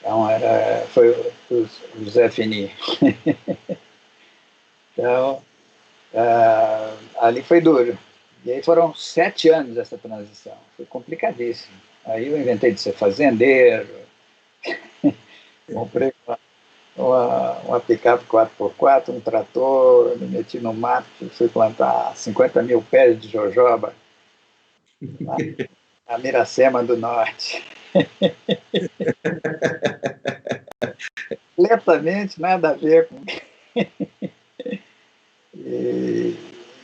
Então, foi o Zé Fini. Então, ali foi duro. E aí foram 7 anos essa transição. Foi complicadíssimo. Aí eu inventei de ser fazendeiro, comprei uma picape 4x4, um trator, me meti no mato, fui plantar 50 mil pés de jojoba lá na Miracema do Norte. Completamente nada a ver com... E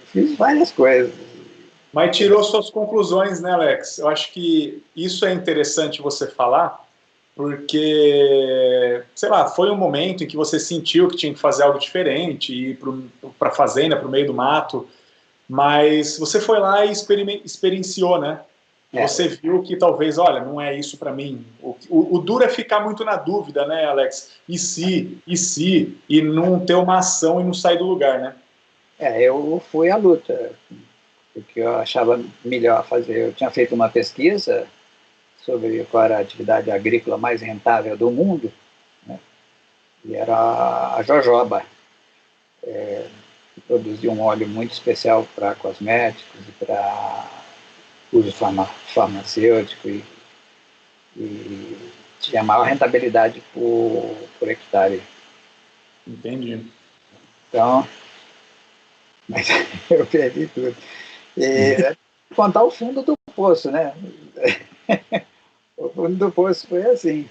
fiz várias coisas. Mas tirou suas conclusões, né, Alex? Eu acho que isso é interessante você falar, porque, sei lá, foi um momento em que você sentiu que tinha que fazer algo diferente, ir para a fazenda, para o meio do mato, mas você foi lá e experienciou, né? E você viu que talvez, olha, não é isso para mim. O duro é ficar muito na dúvida, né, Alex? E não ter uma ação e não sair do lugar, né? Eu fui à luta, porque eu achava melhor fazer. Eu tinha feito uma pesquisa sobre qual era a atividade agrícola mais rentável do mundo, né? E era a jojoba, que produzia um óleo muito especial para cosméticos e para uso farmacêutico e tinha maior rentabilidade por hectare. Entendi. Então, mas eu perdi tudo. E contar o fundo do poço, né? O fundo do poço foi assim.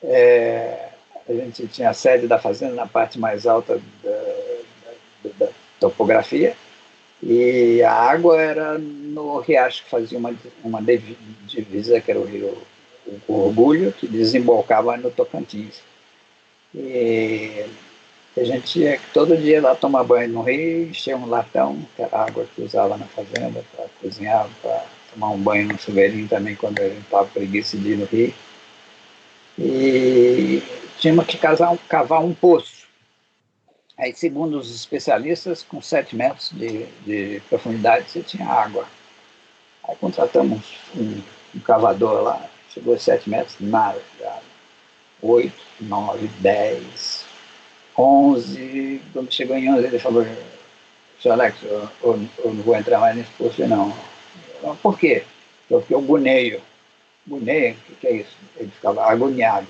A gente tinha a sede da fazenda na parte mais alta da topografia e a água era no riacho que fazia uma divisa, que era o rio o Orgulho, que desembocava no Tocantins. E a gente ia todo dia lá tomar banho no rio, encher um latão, que era a água que usava na fazenda para cozinhar, para tomar um banho no chuveirinho também, quando a gente estava preguiça de ir no rio. E tínhamos que cavar um poço. Aí, segundo os especialistas, com 7 metros de profundidade você tinha água. Aí contratamos um cavador lá, chegou a 7 metros, nada, 8, 9, 10, 11. Quando chegou em 11, ele falou: "Senhor Alex, eu não vou entrar mais nesse poço, não." Por quê? Porque eu buneio. Buneio? O que é isso? Ele ficava agoniado.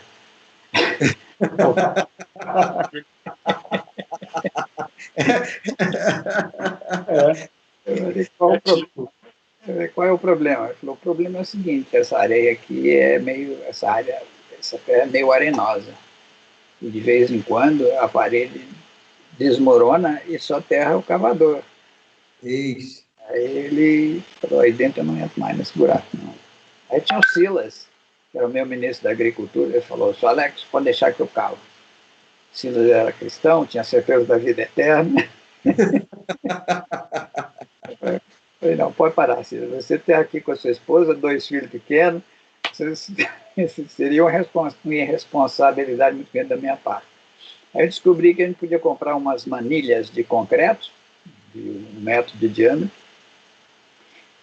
Qual é o problema? Ele falou: o problema é o seguinte, essa areia aqui essa terra é meio arenosa. E de vez em quando a parede desmorona e só terra o cavador. Isso. Aí ele falou: aí dentro eu não entro mais nesse buraco, não. Aí tinha o Silas, que era o meu ministro da Agricultura, ele falou: "Sr. Alex, pode deixar que eu cavo." Silas era cristão, tinha certeza da vida eterna. Eu falei: não, pode parar, Silas. Você está aqui com a sua esposa, 2 filhos pequenos, seria uma irresponsabilidade muito grande da minha parte. Aí eu descobri que a gente podia comprar umas manilhas de concreto, de 1 metro de diâmetro,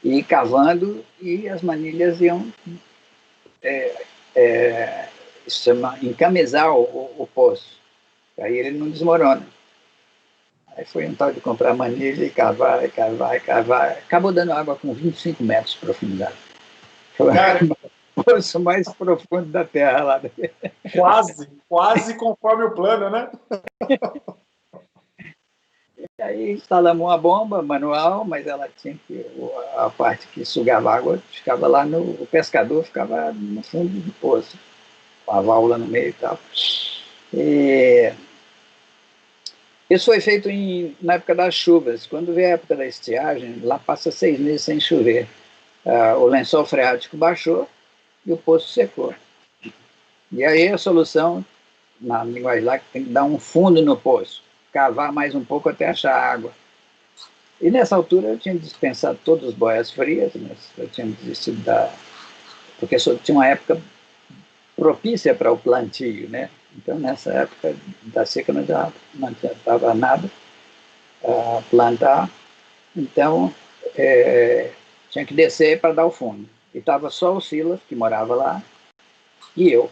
e ir cavando, e as manilhas iam encamisar o poço. Aí ele não desmorona. Aí foi um tal de comprar manilha e cavar, e cavar, e cavar. Acabou dando água com 25 metros de profundidade. Foi o poço mais profundo da Terra lá. Quase conforme o plano, né? E aí instalamos uma bomba manual, mas ela tinha que... A parte que sugava água ficava lá o pescador ficava no fundo do poço, com a válvula no meio e tal. E isso foi feito na época das chuvas. Quando vem a época da estiagem, lá passa 6 meses sem chover. O lençol freático baixou e o poço secou. E aí a solução, na linguagem lá, que tem que dar um fundo no poço, cavar mais um pouco até achar água. E nessa altura eu tinha dispensado todas as boias frias, mas eu tinha desistido porque só tinha uma época propícia para o plantio, né? Então, nessa época da seca, não adiantava nada plantar. Então, tinha que descer para dar o fundo. E estava só o Silas, que morava lá, e eu.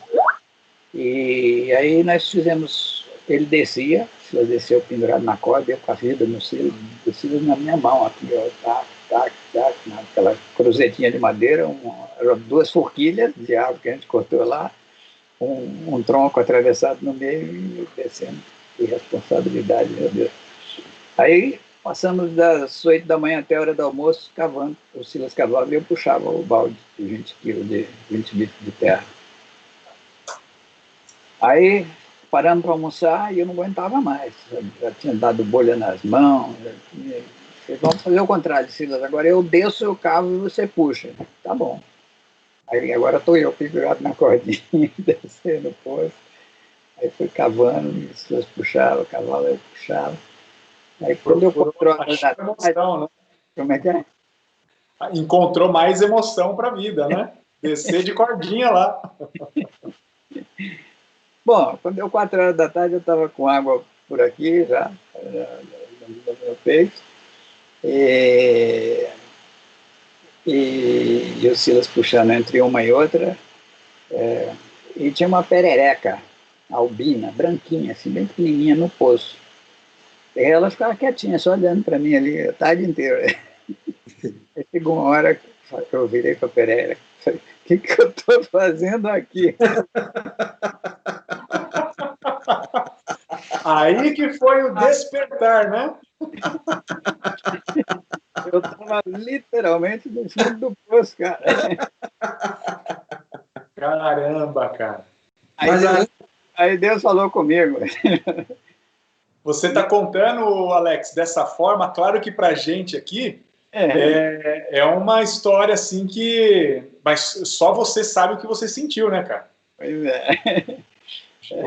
E aí nós fizemos, ele descia, Silas desceu pendurado na corda, eu com a vida no Silas, o Silas na minha mão, aqui, ó, naquela cruzetinha de madeira, duas forquilhas de árvore que a gente cortou lá, um tronco atravessado no meio e descendo. Que responsabilidade, meu Deus. Aí passamos das 8 da manhã até a hora do almoço cavando. O Silas cavava e eu puxava o balde de 20 quilos, de 20 litros de terra. Aí paramos para almoçar e eu não aguentava mais. Já tinha dado bolha nas mãos. Vamos fazer o contrário, Silas. Agora eu desço, eu cavo e você puxa. Tá bom. Aí agora estou eu pendurado na cordinha, descendo o poço. Aí fui cavando, o Silas puxava, cavava, eu puxava. Aí quando eu controlo da emoção, né? como é que é? Encontrou mais emoção para a vida, né? Descer de cordinha lá. Bom, quando deu 4 horas da tarde, eu estava com água por aqui já, no meu peito. E o Silas puxando entre uma e outra. E tinha uma perereca albina, branquinha, assim, bem pequenininha no poço. E ela ficava quietinha, só olhando para mim ali a tarde inteira. Aí chegou uma hora que eu virei para a perereca e falei, o que eu estou fazendo aqui? Aí que foi o despertar, né? Eu estava literalmente no fundo do poço, cara. Caramba, cara. Aí Deus falou comigo. Você está contando, Alex, dessa forma, claro que para a gente aqui é uma história assim que... Mas só você sabe o que você sentiu, né, cara? Pois é.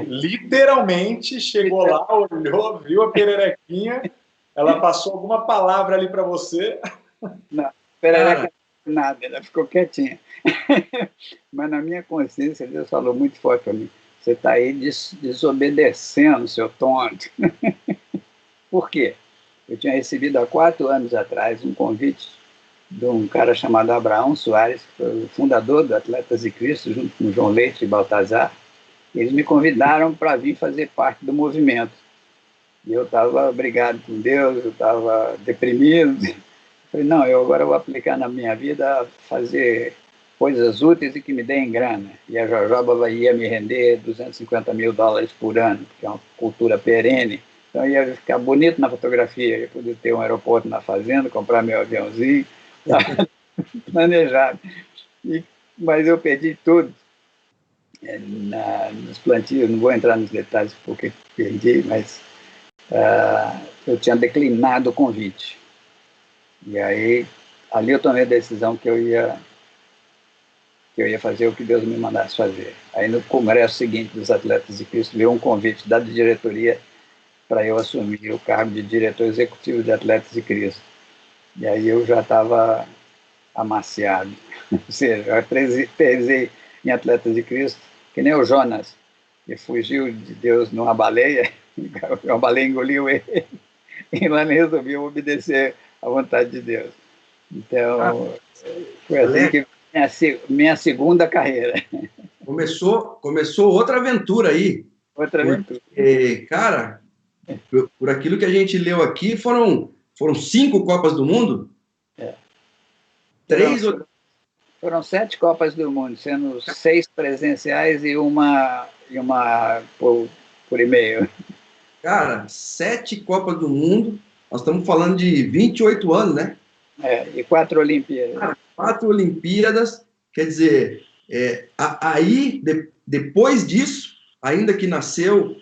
Literalmente chegou lá, olhou, viu a pererequinha, ela passou alguma palavra ali para você. Não, perereca nada, ela ficou quietinha. Mas na minha consciência, Deus falou muito forte para mim. Você está aí desobedecendo, seu tonto. Por quê? Eu tinha recebido há 4 anos atrás um convite de um cara chamado Abraão Soares, que foi o fundador do Atletas de Cristo, junto com João Leite e Baltazar. Eles me convidaram para vir fazer parte do movimento. E eu estava brigado com Deus, eu estava deprimido. Falei, não, eu agora vou aplicar na minha vida fazer coisas úteis e que me deem grana. E a Jojoba ia me render $250 mil por ano, que é uma cultura perene. Então ia ficar bonito na fotografia, ia poder ter um aeroporto na fazenda, comprar meu aviãozinho, estava planejado. Mas eu perdi tudo nos plantios, não vou entrar nos detalhes porque perdi, mas eu tinha declinado o convite. E aí, ali eu tomei a decisão que eu ia fazer o que Deus me mandasse fazer. Aí no congresso seguinte dos Atletas de Cristo, veio um convite da diretoria para eu assumir o cargo de diretor executivo de Atletas de Cristo. E aí eu já estava amaciado. Ou seja, eu pesei em Atletas de Cristo, que nem o Jonas, que fugiu de Deus numa baleia, a baleia engoliu ele, e lá ele resolveu obedecer à vontade de Deus. Então, foi assim que minha segunda carreira. Começou outra aventura aí. Outra aventura. Cara, por aquilo que a gente leu aqui, foram 5 Copas do Mundo? 3 Foram 7 Copas do Mundo, sendo 6 presenciais e uma por e-mail. Cara, 7 Copas do Mundo, nós estamos falando de 28 anos, né? E 4 Olimpíadas. Cara, 4 Olimpíadas, quer dizer, aí, depois disso, ainda que nasceu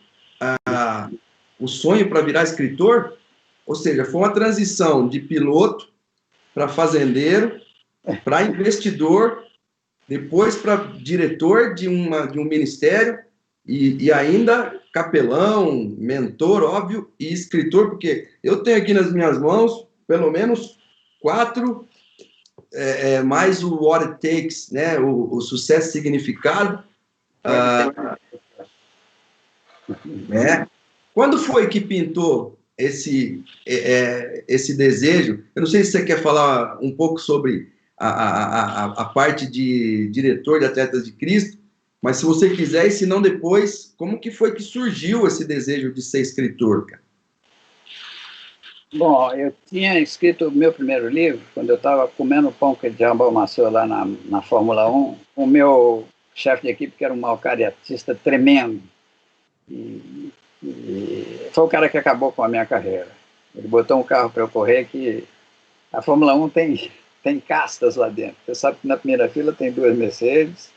o sonho para virar escritor, ou seja, foi uma transição de piloto para fazendeiro, para investidor, depois para diretor de um ministério e ainda capelão, mentor, óbvio, e escritor, porque eu tenho aqui nas minhas mãos pelo menos 4, mais o What It Takes, né, o Sucesso Significado. Quando foi que pintou esse desejo? Eu não sei se você quer falar um pouco sobre a parte de diretor de Atletas de Cristo, Mas se você quiser, e se não depois, como que foi que surgiu esse desejo de ser escritor, cara? Bom, eu tinha escrito o meu primeiro livro quando eu estava comendo pão que o diabo amassou lá na Fórmula 1. O meu chefe de equipe, que era um mau cariatista tremendo, e foi o cara que acabou com a minha carreira. Ele botou um carro para eu correr que a Fórmula 1 tem castas lá dentro. Você sabe que na primeira fila tem 2 Mercedes,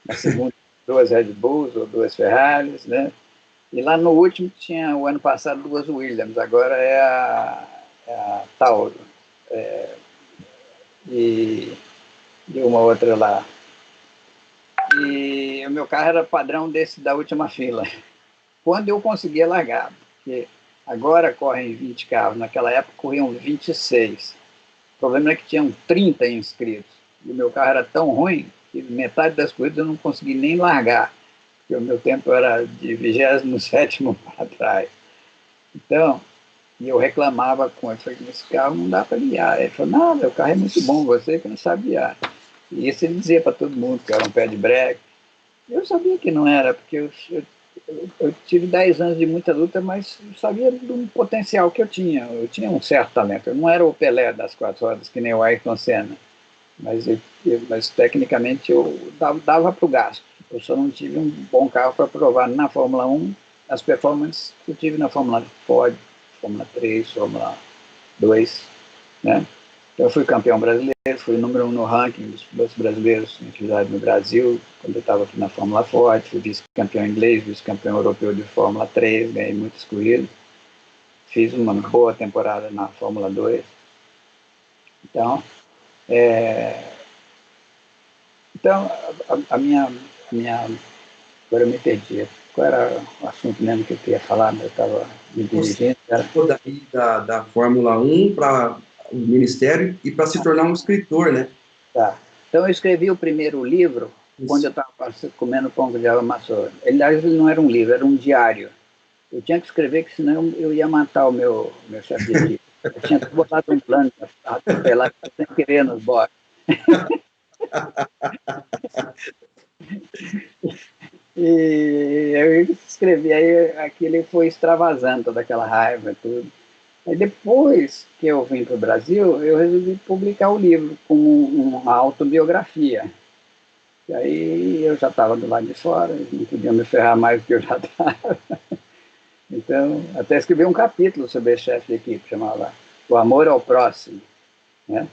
na segunda 2 Red Bulls ou 2 Ferraris, né? E lá no último tinha, o ano passado, 2 Williams, agora é a Tauro. E, e uma outra lá. E o meu carro era padrão desse da última fila. Quando eu conseguia largar, porque agora correm 20 carros, naquela época corriam 26. O problema é que tinham 30 inscritos. E o meu carro era tão ruim que metade das corridas eu não consegui nem largar, porque o meu tempo era de 27º para trás. Então, e eu reclamava com ele, falei, esse carro não dá para guiar. Ele falou, não, meu carro é muito bom, você que não sabe guiar. E isso ele dizia para todo mundo, que era um pé de breque. Eu sabia que não era, porque eu tive 10 anos de muita luta, mas eu sabia do potencial que eu tinha. Eu tinha um certo talento. Eu não era o Pelé das 4 rodas, que nem o Ayrton Senna, mas tecnicamente eu dava para o gasto. Eu só não tive um bom carro para provar na Fórmula 1 as performances que eu tive na Fórmula Ford, Fórmula 3, Fórmula 2, né? Então, eu fui campeão brasileiro, fui número 1 no ranking dos brasileiros em atividade no Brasil, quando eu estava aqui na Fórmula Ford, fui vice-campeão inglês, vice-campeão europeu de Fórmula 3, ganhei muitas corridas, fiz uma boa temporada na Fórmula 2. Então, então a minha... Agora eu me perdi. Qual era o assunto mesmo que eu queria falar? Eu estava me dirigindo. Daí da Fórmula 1 para o Ministério e para se tornar um escritor, né? Tá. Então, eu escrevi o primeiro livro quando eu estava comendo pão com o diabo amassou. Ele não era um livro, era um diário. Eu tinha que escrever, que senão eu ia matar o meu chefe de equipe. Eu tinha botado um plano para atropelar sem querer nos boxes. E eu escrevi, aí aquilo foi extravasando toda aquela raiva, tudo. Aí depois que eu vim para o Brasil, eu resolvi publicar o livro como uma autobiografia. E aí eu já estava do lado de fora, não podia me ferrar mais do que eu já estava. Então, até escrevi um capítulo sobre esse chefe de equipe, chamava O Amor ao Próximo, né?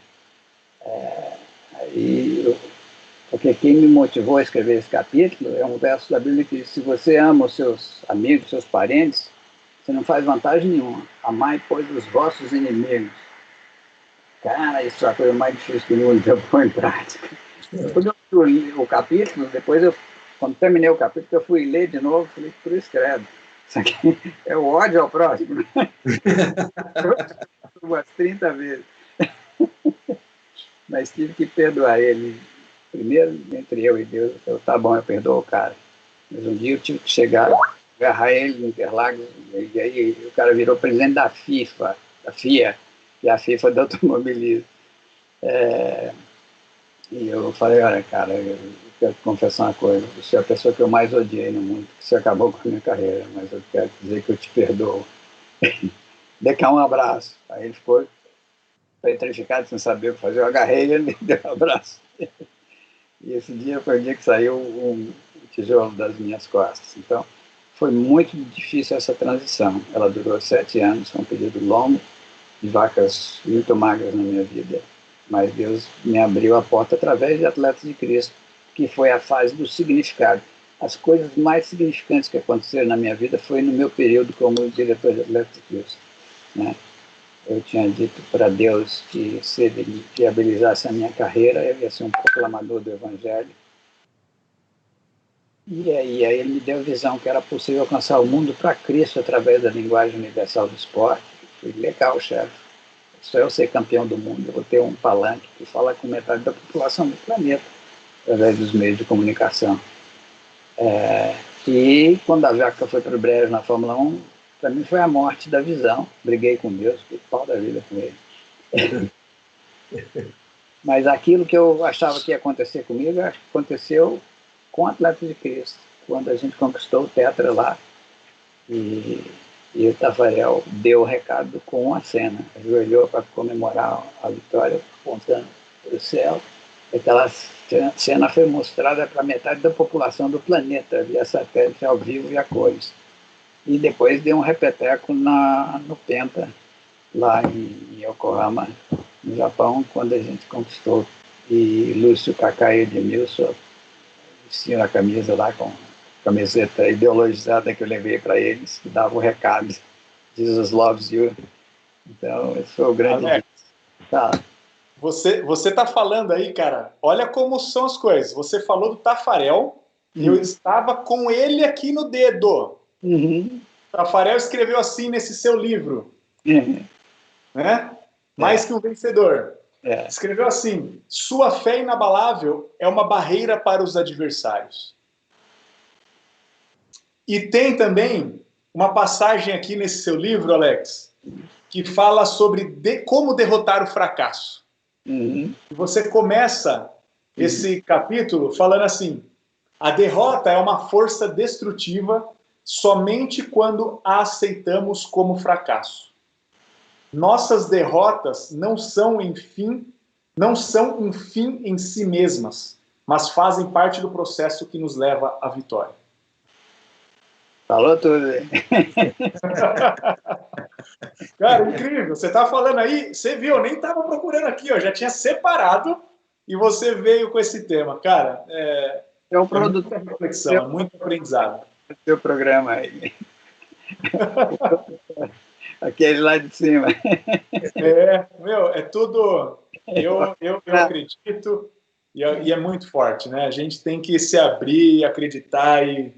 Porque quem me motivou a escrever esse capítulo é um verso da Bíblia que diz, se você ama os seus amigos, seus parentes, você não faz vantagem nenhuma. Amai, pois, os vossos inimigos. Cara, isso é a coisa mais difícil do mundo de eu pôr em prática. Depois eu li o capítulo, quando terminei o capítulo, eu fui ler de novo, falei, cruz credo. Isso aqui é o ódio ao próximo. Umas 30 vezes. Mas tive que perdoar ele. Primeiro, entre eu e Deus, eu falei, tá bom, eu perdoo o cara. Mas um dia eu tive que chegar, agarrar ele no Interlagos, e aí o cara virou presidente da FIFA, da FIA, que é a FIFA do automobilismo. E eu falei, olha, cara, eu quero te confessar uma coisa, você é a pessoa que eu mais odiei no mundo, que você acabou com a minha carreira, mas eu quero dizer que eu te perdoo. Dê cá um abraço. Aí ele ficou petrificado, sem saber o que fazer, eu agarrei ele e me deu um abraço. E esse dia foi o dia que saiu um tijolo das minhas costas. Então, foi muito difícil essa transição. Ela durou 7 anos, foi um período longo, de vacas muito magras na minha vida. Mas Deus me abriu a porta através de Atletas de Cristo, que foi a fase do significado. As coisas mais significantes que aconteceram na minha vida foi no meu período como diretor de Atletas de Cristo, né? Eu tinha dito para Deus que se ele viabilizasse a minha carreira, eu ia ser um proclamador do Evangelho. E aí ele me deu a visão que era possível alcançar o mundo para Cristo através da linguagem universal do esporte. Foi legal, chefe. Só eu ser campeão do mundo, eu vou ter um palanque que fala com metade da população do planeta, através dos meios de comunicação. E quando a vaca foi para o brejo na Fórmula 1, para mim foi a morte da visão. Briguei com Deus, fiquei pau da vida com ele. Mas aquilo que eu achava que ia acontecer comigo, acho que aconteceu com Atletas de Cristo, quando a gente conquistou o Tetra lá. E o Tafarel deu o recado com uma cena. Ajoelhou para comemorar a vitória, apontando para o céu. Aquela cena foi mostrada para metade da população do planeta, via satélite ao vivo e a cores. E depois deu um repeteco no Penta, lá em Yokohama, no Japão, quando a gente conquistou. E Lúcio, Kaká e Edmilson vestiam a camisa lá com camiseta ideologizada que eu levei para eles, que dava o recado: Jesus loves you. Então, esse foi o grande dia. Tá. Você tá falando aí, cara, olha como são as coisas. Você falou do Tafarel, e eu estava com ele aqui no dedo. Uhum. Tafarel escreveu assim nesse seu livro, né? Mais que um vencedor. Escreveu assim: sua fé inabalável é uma barreira para os adversários. E tem também uma passagem aqui nesse seu livro, Alex, que fala sobre como derrotar o fracasso. Uhum. E você começa esse capítulo falando assim: a derrota é uma força destrutiva somente quando a aceitamos como fracasso. Nossas derrotas não são um fim em si mesmas, mas fazem parte do processo que nos leva à vitória. Falou tudo. Cara, incrível. Você tá falando aí, você viu, eu nem estava procurando aqui, ó, já tinha separado e você veio com esse tema. Cara, é um produto, muita reflexão, é muito aprendizado. Seu programa aí. Aquele lá de cima. É tudo. Eu acredito e é muito forte, né? A gente tem que se abrir, acreditar e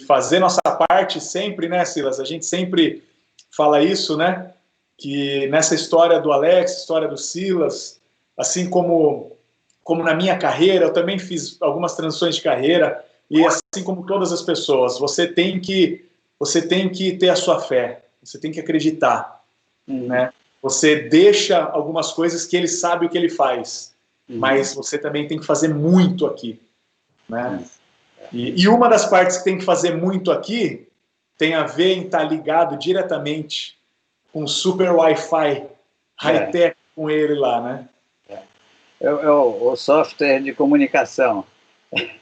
fazer nossa parte sempre, né, Silas? A gente sempre fala isso, né? Que nessa história do Alex, história do Silas, assim como na minha carreira, eu também fiz algumas transições de carreira, e assim como todas as pessoas, você tem que ter a sua fé, você tem que acreditar, né? Você deixa algumas coisas que ele sabe o que ele faz, mas você também tem que fazer muito aqui, né? E uma das partes que tem que fazer muito aqui tem a ver em estar ligado diretamente com o super Wi-Fi high-tech com ele lá, né? O software de comunicação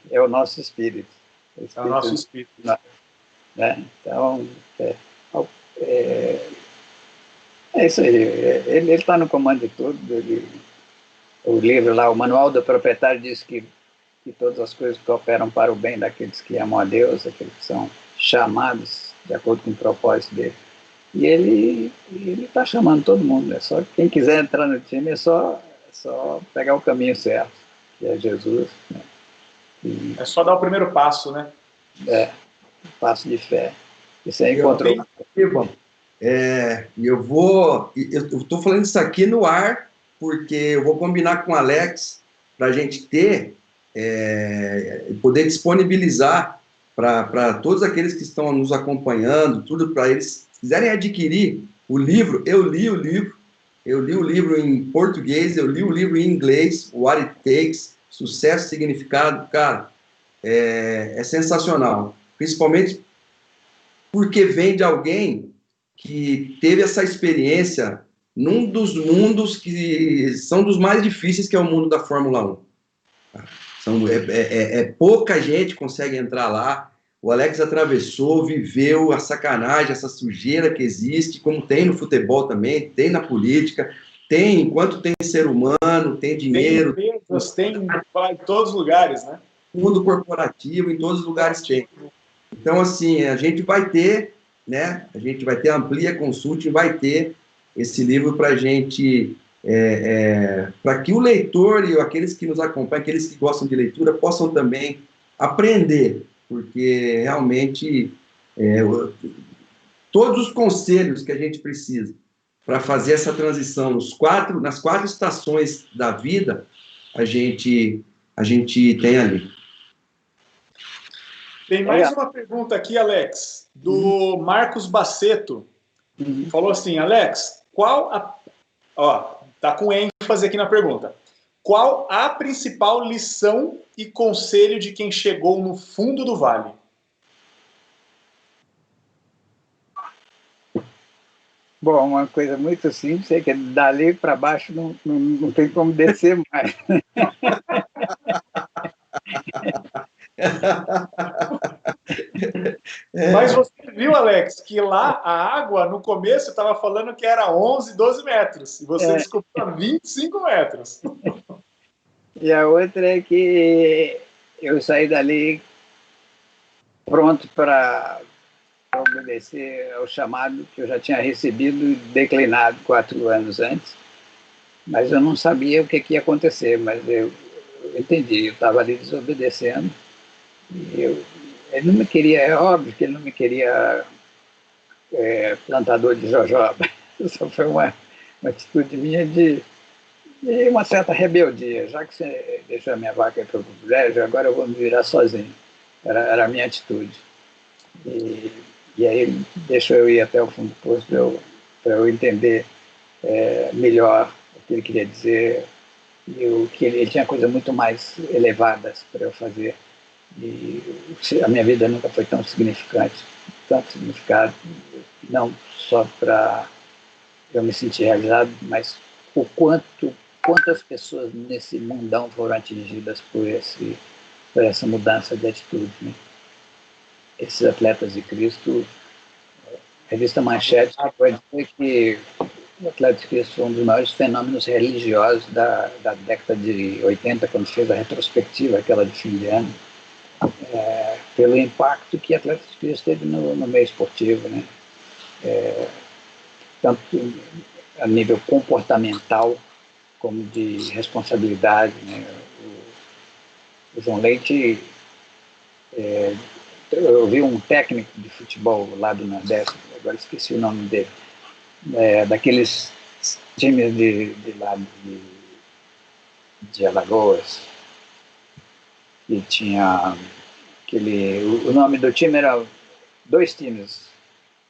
é o nosso espírito. É o nosso espírito. Né? Então, é isso aí. Ele está no comando de tudo. O livro lá, o Manual do Proprietário, diz que todas as coisas cooperam para o bem daqueles que amam a Deus, aqueles que são chamados de acordo com o propósito dele. E ele está chamando todo mundo, né? Só quem quiser entrar no time é só pegar o caminho certo, que é Jesus. Né? É só dar o primeiro passo, né? Um passo de fé. E você encontrou. Eu estou falando isso aqui no ar, porque eu vou combinar com o Alex para a gente ter, poder disponibilizar para todos aqueles que estão nos acompanhando, tudo para eles quiserem adquirir o livro. Eu li o livro em português, eu li o livro em inglês, What It Takes, Sucesso, Significado. Cara, é sensacional, principalmente porque vem de alguém que teve essa experiência num dos mundos que são dos mais difíceis, que é o mundo da Fórmula 1. Pouca gente consegue entrar lá. O Alex atravessou, viveu a sacanagem, essa sujeira que existe, como tem no futebol também, tem na política, tem, enquanto tem ser humano, tem dinheiro. Tem empresas, tem em todos os lugares, né? Mundo corporativo, em todos os lugares tem. Então, assim, a gente vai ter, né? A gente vai ter a Amplia Consulting, vai ter esse livro para a gente, para que o leitor e aqueles que nos acompanham, aqueles que gostam de leitura, possam também aprender, porque realmente todos os conselhos que a gente precisa para fazer essa transição nas quatro estações da vida, a gente tem ali. Tem mais uma pergunta aqui, Alex, do Marcos Baceto. Falou assim: Alex, tá com ênfase aqui na pergunta. qual a principal lição e conselho de quem chegou no fundo do vale? Bom, uma coisa muito simples é que dali para baixo não tem como descer mais. Mas você viu, Alex, que lá a água, no começo, estava falando que era 11, 12 metros, e você descobriu a 25 metros. E a outra é que eu saí dali pronto para obedecer ao chamado que eu já tinha recebido e declinado 4 anos antes, mas eu não sabia o que ia acontecer, mas eu entendi, eu estava ali desobedecendo, e ele não me queria, é óbvio que ele não me queria plantador de jojoba, isso foi uma atitude minha de uma certa rebeldia, já que você deixou a minha vaca para o privilégio, agora eu vou me virar sozinho, era a minha atitude. E aí ele deixou eu ir até o fundo do poço para eu entender melhor o que ele queria dizer e o que ele tinha coisas muito mais elevadas para eu fazer. E a minha vida nunca foi tão significante, tanto significado, não só para eu me sentir realizado, mas quantas pessoas nesse mundão foram atingidas por essa mudança de atitude, né? Esses atletas de Cristo, a revista Manchete vai dizer que o Atleta de Cristo foi um dos maiores fenômenos religiosos da década de 80, quando fez a retrospectiva, aquela de fim de ano, pelo impacto que o Atleta de Cristo teve no meio esportivo, né? Tanto a nível comportamental, como de responsabilidade, né? O João Leite, eu vi um técnico de futebol lá do Nordeste, agora esqueci o nome dele, daqueles times de lá de Alagoas, que tinha o nome do time era 2 times,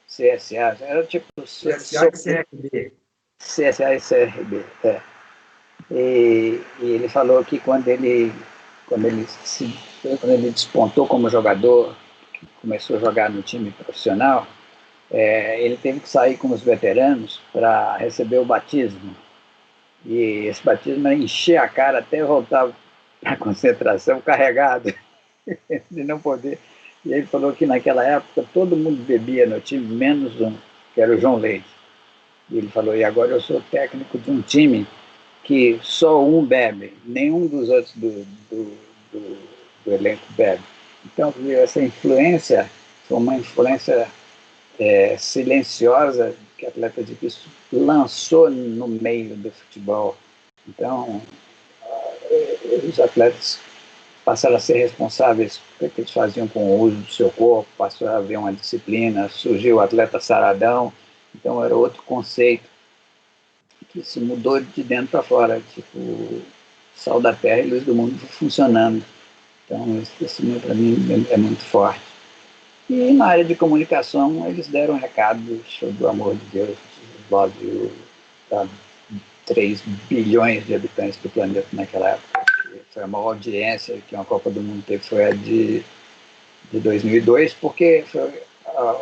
CSA, era tipo CSA e CRB. CSA e CRB, E ele falou que quando ele despontou como jogador, começou a jogar no time profissional, ele teve que sair com os veteranos para receber o batismo. E esse batismo era encher a cara até voltar para a concentração carregado, de não poder. E ele falou que naquela época todo mundo bebia no time, menos um, que era o João Leite. E ele falou, e agora eu sou técnico de um time que só um bebe, nenhum dos outros do elenco bebe. Então, essa influência foi uma influência silenciosa que o Atleta de Cristo lançou no meio do futebol. Então, os atletas passaram a ser responsáveis pelo que eles faziam com o uso do seu corpo, passou a haver uma disciplina, surgiu o atleta saradão, então era outro conceito que se mudou de dentro para fora, tipo sal da terra e luz do mundo funcionando. Então, isso para mim é muito forte. E na área de comunicação, eles deram um recado sobre o amor de Deus, love para 3 bilhões de habitantes do planeta naquela época. Foi a maior audiência que uma Copa do Mundo teve, foi a de 2002, porque foi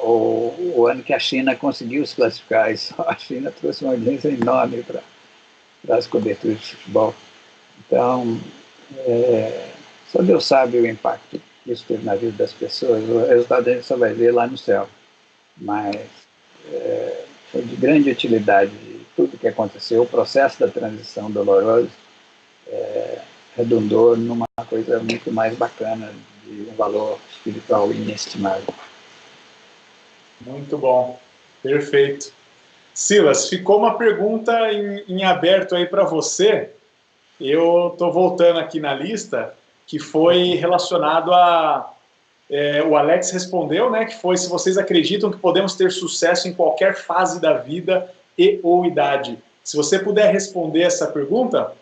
o ano que a China conseguiu se classificar, e só a China trouxe uma audiência enorme para as coberturas de futebol. Então, só Deus sabe o impacto que isso teve na vida das pessoas. O resultado a gente só vai ver lá no céu. Mas foi de grande utilidade tudo que aconteceu. O processo da transição dolorosa redundou numa coisa muito mais bacana, de um valor espiritual inestimável. Muito bom, perfeito. Silas, ficou uma pergunta em aberto aí para você. Eu estou voltando aqui na lista, que foi relacionado a... o Alex respondeu, né, que foi se vocês acreditam que podemos ter sucesso em qualquer fase da vida e ou idade. Se você puder responder essa pergunta,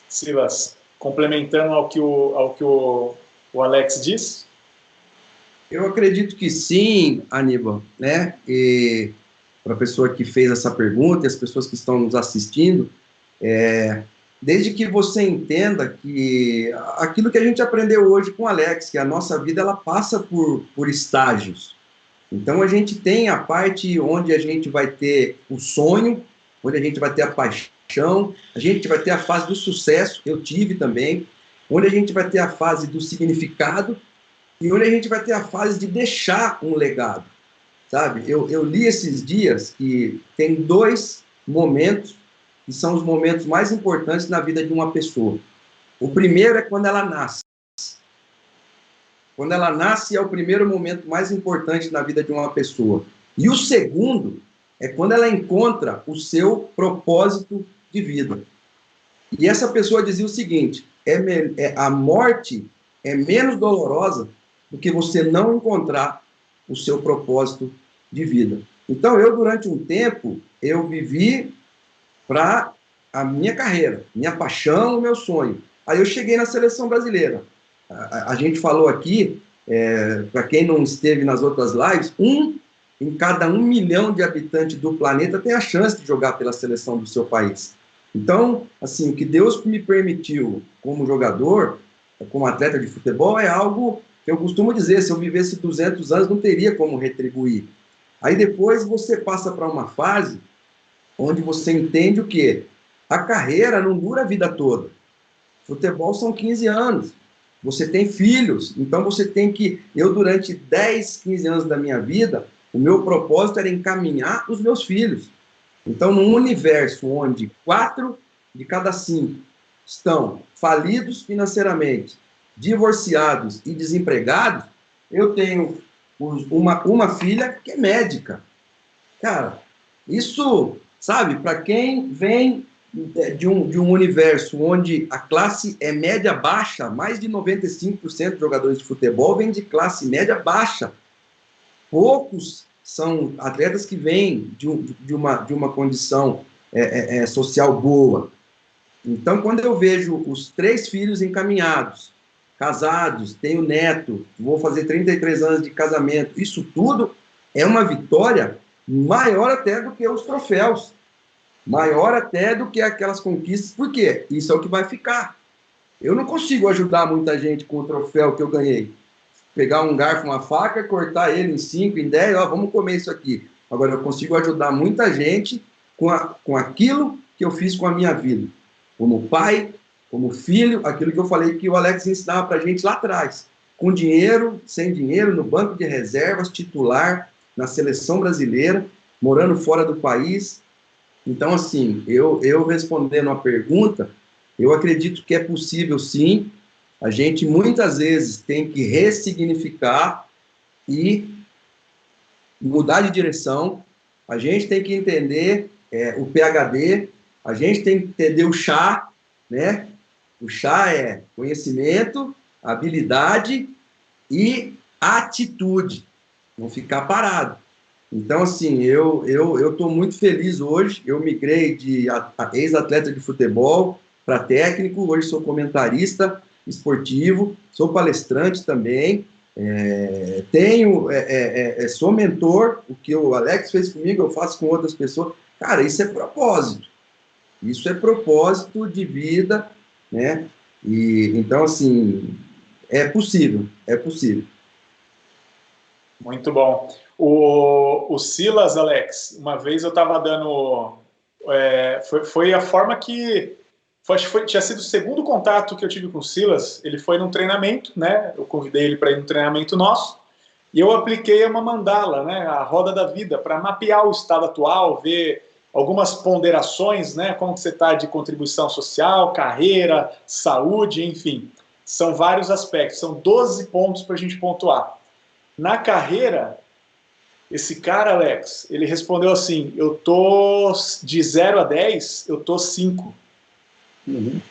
Silas, complementando ao que o Alex disse. Eu acredito que sim, Aníbal, né? E para a pessoa que fez essa pergunta e as pessoas que estão nos assistindo, desde que você entenda que aquilo que a gente aprendeu hoje com o Alex, que a nossa vida ela passa por estágios. Então a gente tem a parte onde a gente vai ter o sonho, onde a gente vai ter a paixão, a gente vai ter a fase do sucesso, eu tive também, onde a gente vai ter a fase do significado e onde a gente vai ter a fase de deixar um legado, sabe? Eu li esses dias que tem 2 momentos que são os momentos mais importantes na vida de uma pessoa. O primeiro é quando ela nasce. Quando ela nasce é o primeiro momento mais importante na vida de uma pessoa. E o segundo é quando ela encontra o seu propósito de vida. E essa pessoa dizia o seguinte, a morte é menos dolorosa do que você não encontrar o seu propósito de vida. Então, eu, durante um tempo, eu vivi para a minha carreira, minha paixão, o meu sonho. Aí eu cheguei na seleção brasileira. A gente falou aqui, para quem não esteve nas outras lives, em cada 1 milhão de habitantes do planeta tem a chance de jogar pela seleção do seu país. Então, assim, o que Deus me permitiu como jogador, como atleta de futebol, é algo que eu costumo dizer, se eu vivesse 200 anos, não teria como retribuir. Aí depois você passa para uma fase onde você entende o quê? A carreira não dura a vida toda. Futebol são 15 anos. Você tem filhos, então você tem que... Eu, durante 10, 15 anos da minha vida, o meu propósito era encaminhar os meus filhos. Então, num universo onde 4 de cada 5 estão falidos financeiramente, divorciados e desempregados, eu tenho uma filha que é médica. Cara, isso, sabe, para quem vem de um universo onde a classe é média baixa, mais de 95% de jogadores de futebol vêm de classe média baixa. Poucos são atletas que vêm de uma condição social boa. Então, quando eu vejo os 3 filhos encaminhados, casados, tenho neto, vou fazer 33 anos de casamento, isso tudo é uma vitória maior até do que os troféus, maior até do que aquelas conquistas. Por quê? Isso é o que vai ficar. Eu não consigo ajudar muita gente com o troféu que eu ganhei. Pegar um garfo, uma faca, cortar ele em 5, em 10, ó, vamos comer isso aqui. Agora, eu consigo ajudar muita gente com aquilo que eu fiz com a minha vida. Como pai, como filho, aquilo que eu falei que o Alex ensinava para a gente lá atrás. Com dinheiro, sem dinheiro, no banco de reservas, titular, na seleção brasileira, morando fora do país. Então, assim, eu respondendo a pergunta, eu acredito que é possível, sim. A gente, muitas vezes, tem que ressignificar e mudar de direção. A gente tem que entender o PhD, a gente tem que entender o chá, né? O chá é conhecimento, habilidade e atitude. Não ficar parado. Então, assim, eu estou muito feliz hoje. Eu migrei de ex-atleta de futebol para técnico. Hoje sou comentarista esportivo, sou palestrante também. Sou mentor. O que o Alex fez comigo, eu faço com outras pessoas. Cara, isso é propósito. Isso é propósito de vida, né? E, então, assim, é possível, é possível. Muito bom. O Silas, Alex, uma vez eu estava dando... foi a forma que... tinha sido o segundo contato que eu tive com o Silas. Ele foi num treinamento, né? Eu convidei ele para ir num treinamento nosso. E eu apliquei uma mandala, né? A roda da vida, para mapear o estado atual, ver algumas ponderações, né? Como que você está de contribuição social, carreira, saúde, enfim. São vários aspectos. São 12 pontos para a gente pontuar. Na carreira... Esse cara, Alex, ele respondeu assim, eu tô de 0 a 10, eu tô 5. Uhum.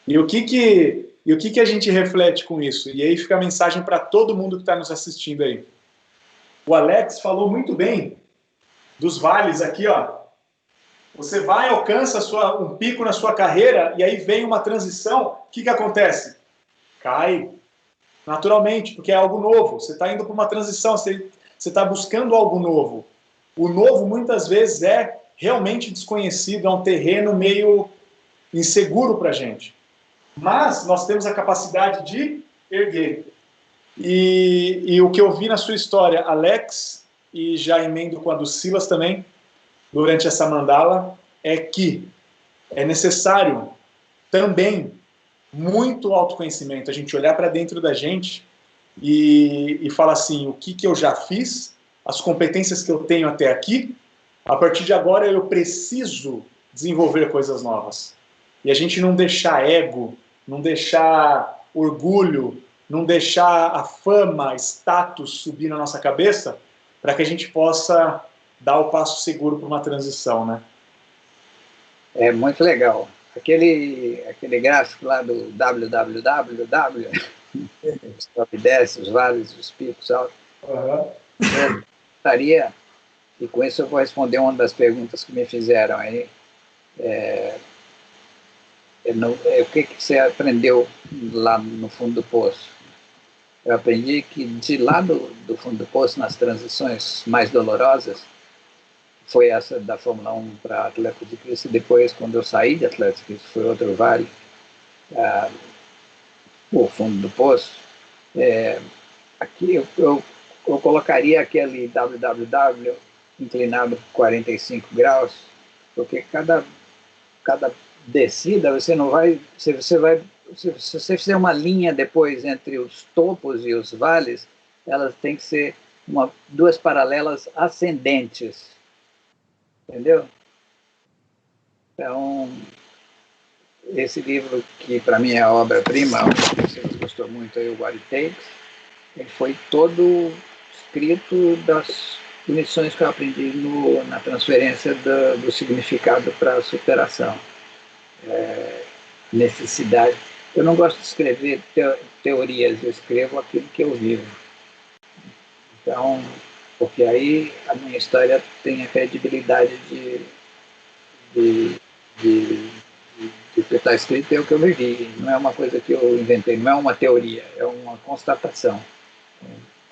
E o que a gente reflete com isso? E aí fica a mensagem para todo mundo que está nos assistindo aí. O Alex falou muito bem dos vales aqui, ó. Você vai, alcança um pico na sua carreira e aí vem uma transição, o que acontece? Cai. Naturalmente, porque é algo novo. Você está indo para uma transição, você está buscando algo novo. O novo, muitas vezes, é realmente desconhecido, é um terreno meio inseguro para a gente. Mas nós temos a capacidade de erguer. E o que eu vi na sua história, Alex, e já emendo com a do Silas também, durante essa mandala, é que é necessário também muito autoconhecimento, a gente olhar para dentro da gente e falar assim, o que eu já fiz, as competências que eu tenho até aqui, a partir de agora eu preciso desenvolver coisas novas. E a gente não deixar ego, não deixar orgulho, não deixar a fama, status subir na nossa cabeça, para que a gente possa dar o passo seguro para uma transição, né? É muito legal. Aquele gráfico lá do www, os top 10, os vales, os picos altos, eu gostaria, e com isso eu vou responder uma das perguntas que me fizeram aí, o que você aprendeu lá no fundo do poço? Eu aprendi que de lá do fundo do poço, nas transições mais dolorosas, foi essa da Fórmula 1 para Atlético de Cristo, e depois, quando eu saí de Atlético de Cristo, foi outro vale, o fundo do poço. Aqui eu colocaria aquele www inclinado 45 graus, porque cada descida, você não vai, se você fizer uma linha depois entre os topos e os vales, elas têm que ser duas paralelas ascendentes, entendeu? Então, esse livro, que para mim é a obra-prima, você gostou muito aí, o What It Takes, ele foi todo escrito das lições que eu aprendi na transferência do significado para a superação. Necessidade. Eu não gosto de escrever teorias, eu escrevo aquilo que eu vivo. Então, porque aí a minha história tem a credibilidade de que está escrito é o que eu vivi. Não é uma coisa que eu inventei, não é uma teoria, é uma constatação.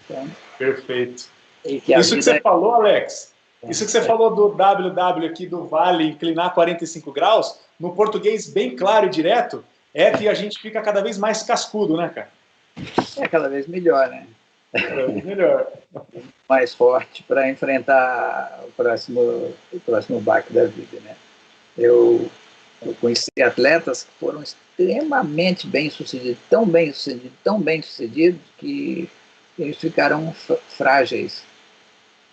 Então, perfeito. Isso que você falou, Alex, isso que você falou do WW aqui do vale inclinar 45 graus, no português bem claro e direto, é que a gente fica cada vez mais cascudo, né, cara? É cada vez melhor, né? Cada vez melhor. Mais forte para enfrentar o próximo baque da vida, né? Eu conheci atletas que foram extremamente bem-sucedidos, tão bem-sucedidos, que eles ficaram frágeis,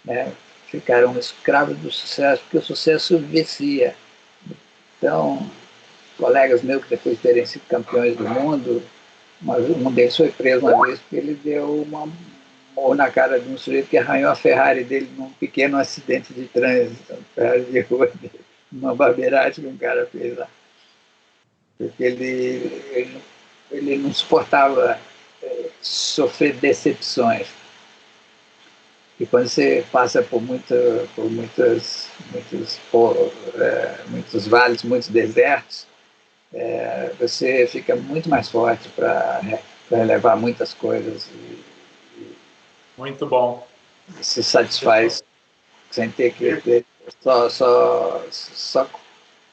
né? Ficaram escravos do sucesso, porque o sucesso vicia. Então, colegas meus que depois de terem sido campeões do mundo, um deles foi preso uma vez porque ele deu uma morro na cara de um sujeito que arranhou a Ferrari dele num pequeno acidente de trânsito, Ferrari de rua dele, uma barbeiragem que um cara fez lá. Porque ele não suportava sofrer decepções. E quando você passa por muitos vales, muitos desertos, você fica muito mais forte para relevar muitas coisas. Muito bom. Se satisfaz sem ter que ter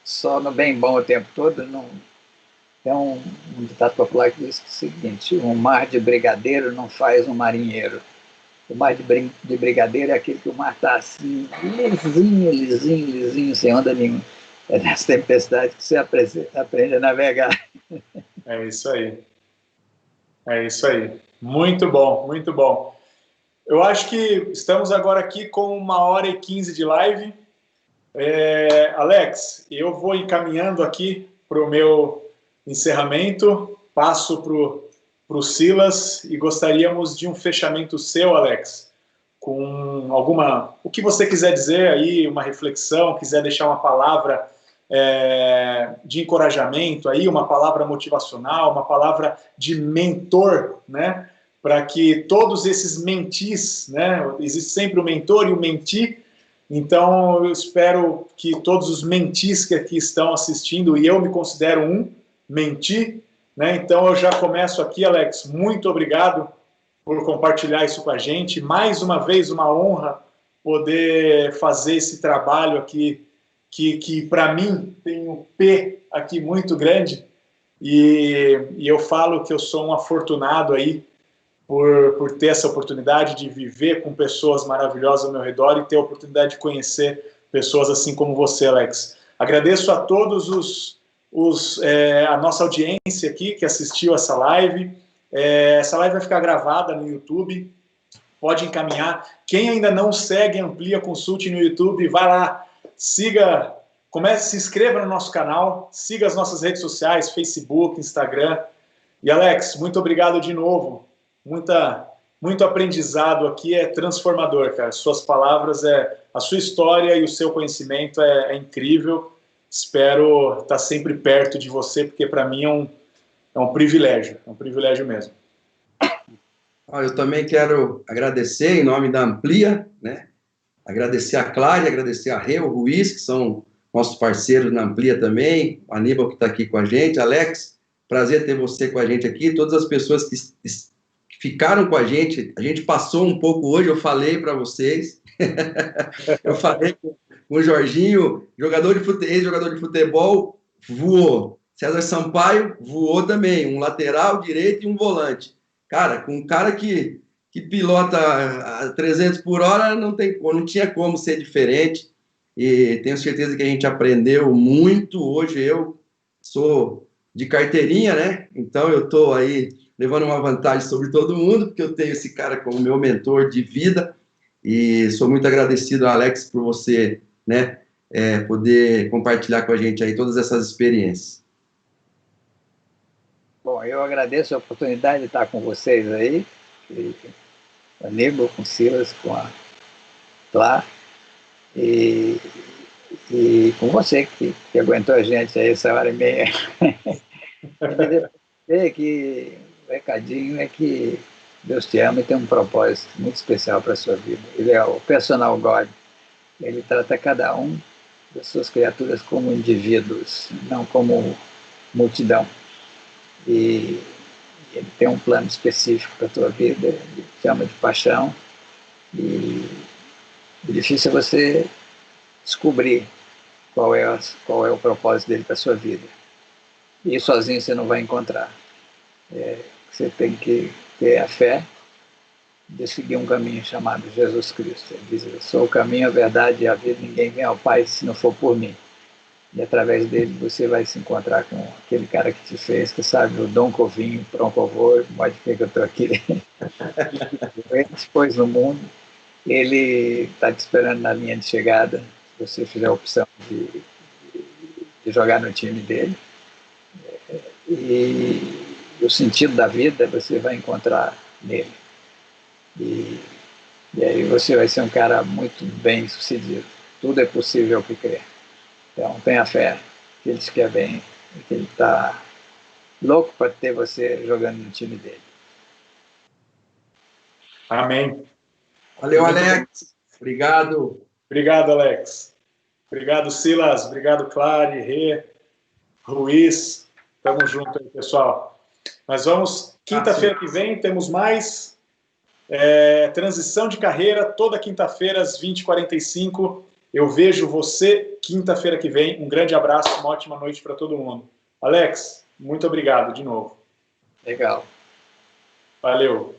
só no bem bom o tempo todo. Não, tem um ditado popular que diz o seguinte: um mar de brigadeiro não faz um marinheiro. O mar de brigadeiro é aquele que o mar está assim, lisinho, sem onda nenhuma. É nessa tempestade que você aprende a navegar. É isso aí. É isso aí. Muito bom, muito bom. Eu acho que estamos agora aqui com 1h15 de live. Alex, eu vou encaminhando aqui para o meu encerramento, passo para o Silas e gostaríamos de um fechamento seu, Alex, com o que você quiser dizer aí, uma reflexão, quiser deixar uma palavra de encorajamento aí, uma palavra motivacional, uma palavra de mentor, né? Para que todos esses mentis, né? Existe sempre o mentor e o menti. Então, eu espero que todos os mentis que aqui estão assistindo, e eu me considero um menti, né? Então, eu já começo aqui, Alex, muito obrigado por compartilhar isso com a gente. Mais uma vez, uma honra poder fazer esse trabalho aqui que para mim tem um P aqui muito grande, e eu falo que eu sou um afortunado aí por ter essa oportunidade de viver com pessoas maravilhosas ao meu redor e ter a oportunidade de conhecer pessoas assim como você, Alex. Agradeço a todos a nossa audiência aqui que assistiu essa live. Essa live vai ficar gravada no YouTube, pode encaminhar. Quem ainda não segue Amplia Consulting no YouTube, vai lá, siga, se inscreva no nosso canal, siga as nossas redes sociais, Facebook, Instagram. E Alex, muito obrigado de novo. Muito aprendizado aqui, é transformador, cara. Suas palavras, a sua história e o seu conhecimento é incrível. Espero estar sempre perto de você, porque para mim é um privilégio mesmo. Eu também quero agradecer em nome da Amplia, né? Agradecer a Cláudia, agradecer a Rê, o Ruiz, que são nossos parceiros na Amplia também, o Aníbal que está aqui com a gente, Alex, prazer ter você com a gente aqui, todas as pessoas que ficaram com a gente passou um pouco hoje, eu falei para vocês, eu falei com o Jorginho, ex-jogador de futebol, voou. César Sampaio voou também, um lateral direito e um volante. Cara, com um cara que pilota a 300 por hora, não tinha como ser diferente, e tenho certeza que a gente aprendeu muito. Hoje eu sou de carteirinha, né? Então eu estou aí levando uma vantagem sobre todo mundo, porque eu tenho esse cara como meu mentor de vida, e sou muito agradecido, Alex, por você, né, poder compartilhar com a gente aí todas essas experiências. Bom, eu agradeço a oportunidade de estar com vocês aí, com a Aníbal, com o Silas, com a Clá, e com você que aguentou a gente aí essa hora e meia. Que o recadinho é que Deus te ama e tem um propósito muito especial para a sua vida. Ele é o personal God. Ele trata cada um das suas criaturas como indivíduos, não como multidão. E ele tem um plano específico para a tua vida, ele te ama de paixão, e o difícil é você descobrir qual é o propósito dele para a sua vida. E sozinho você não vai encontrar. Você tem que ter a fé de seguir um caminho chamado Jesus Cristo. Ele diz: eu sou o caminho, a verdade e a vida, ninguém vem ao Pai se não for por mim. E através dele você vai se encontrar com aquele cara que te fez, que sabe o Dom Covinho, Proncovô, pode ver que eu estou aqui. Ele te pôs no mundo, ele está te esperando na linha de chegada, se você fizer a opção de jogar no time dele. E o sentido da vida você vai encontrar nele. E aí você vai ser um cara muito bem sucedido. Tudo é possível ao que crer. Então tenha fé que ele te quer bem e que ele está louco para ter você jogando no time dele. Amém. Valeu, Alex. Obrigado. Obrigado, Alex. Obrigado, Silas. Obrigado, Clary, Rê, Ruiz. Tamo junto aí, pessoal. Nós vamos, quinta-feira que vem, temos mais transição de carreira, toda quinta-feira, às 20h45. Eu vejo você quinta-feira que vem. Um grande abraço, uma ótima noite para todo mundo. Alex, muito obrigado de novo. Legal. Valeu.